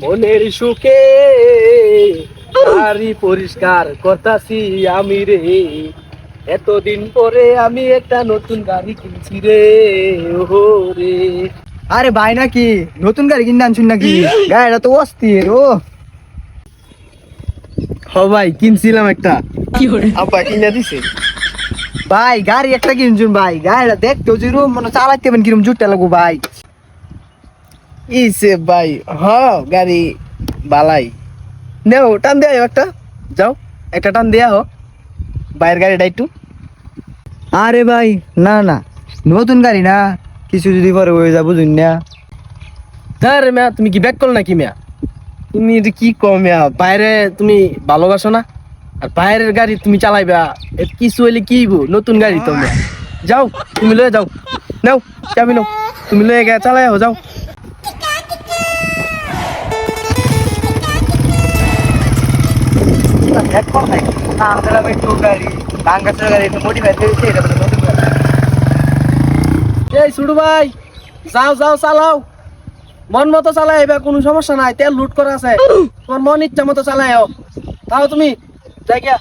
মনের সুখে গাড়ি পরিষ্কার করতাছি আমি রে। এতদিন পরে আমি একটা নতুন গাড়ি কিনছি রে। ওহো রে। আরে ভাই নাকি নতুন গাড়ি কিনে আনছুন নাকি? গাড়িটা তো অস্থির ও। হ ভাই, কিনছিলাম একটা। আপা কিনা দিছে। ভাই গাড়ি একটা কিনছুন ভাই, গাড়িটা দেখতেও যেরকম মানে চালাইতে পারেন কিরম জুটটা লাগবো ভাই। ইসে ভাই, হ গাড়ি বালাই। নেও টান দেয়া একটা, যাও একটা টান দেয়া হো বাইরের গাড়িটা একটু। আরে ভাই না না, নতুন গাড়ি না, কিছু যদি পরে হয়ে যাবো বুঝুন না। আরে মিয়া, তুমি কি ব্যাক করো নাকি মিয়া? তুমি এটা কি কও মিয়া? বাইরে তুমি ভালোবাসো না, আর বাইরের গাড়ি তুমি চালাইবা, এর কিছু হইলে কি হইবো? নতুন গাড়ি তো মিয়া। যাও তুমি লয়ে যাও, নাও চাবি নাও, তুমি লয়ে গিয়ে চালাই হো, যাও। এই ছোট ভাই, যাও যাও চালাও, মন মতো চালাই, এবার কোনো সমস্যা নাই, তেল লুট করা আছে, তোমার মন ইচ্ছা মতো চালাই তাও তুমি যাই গিয়া।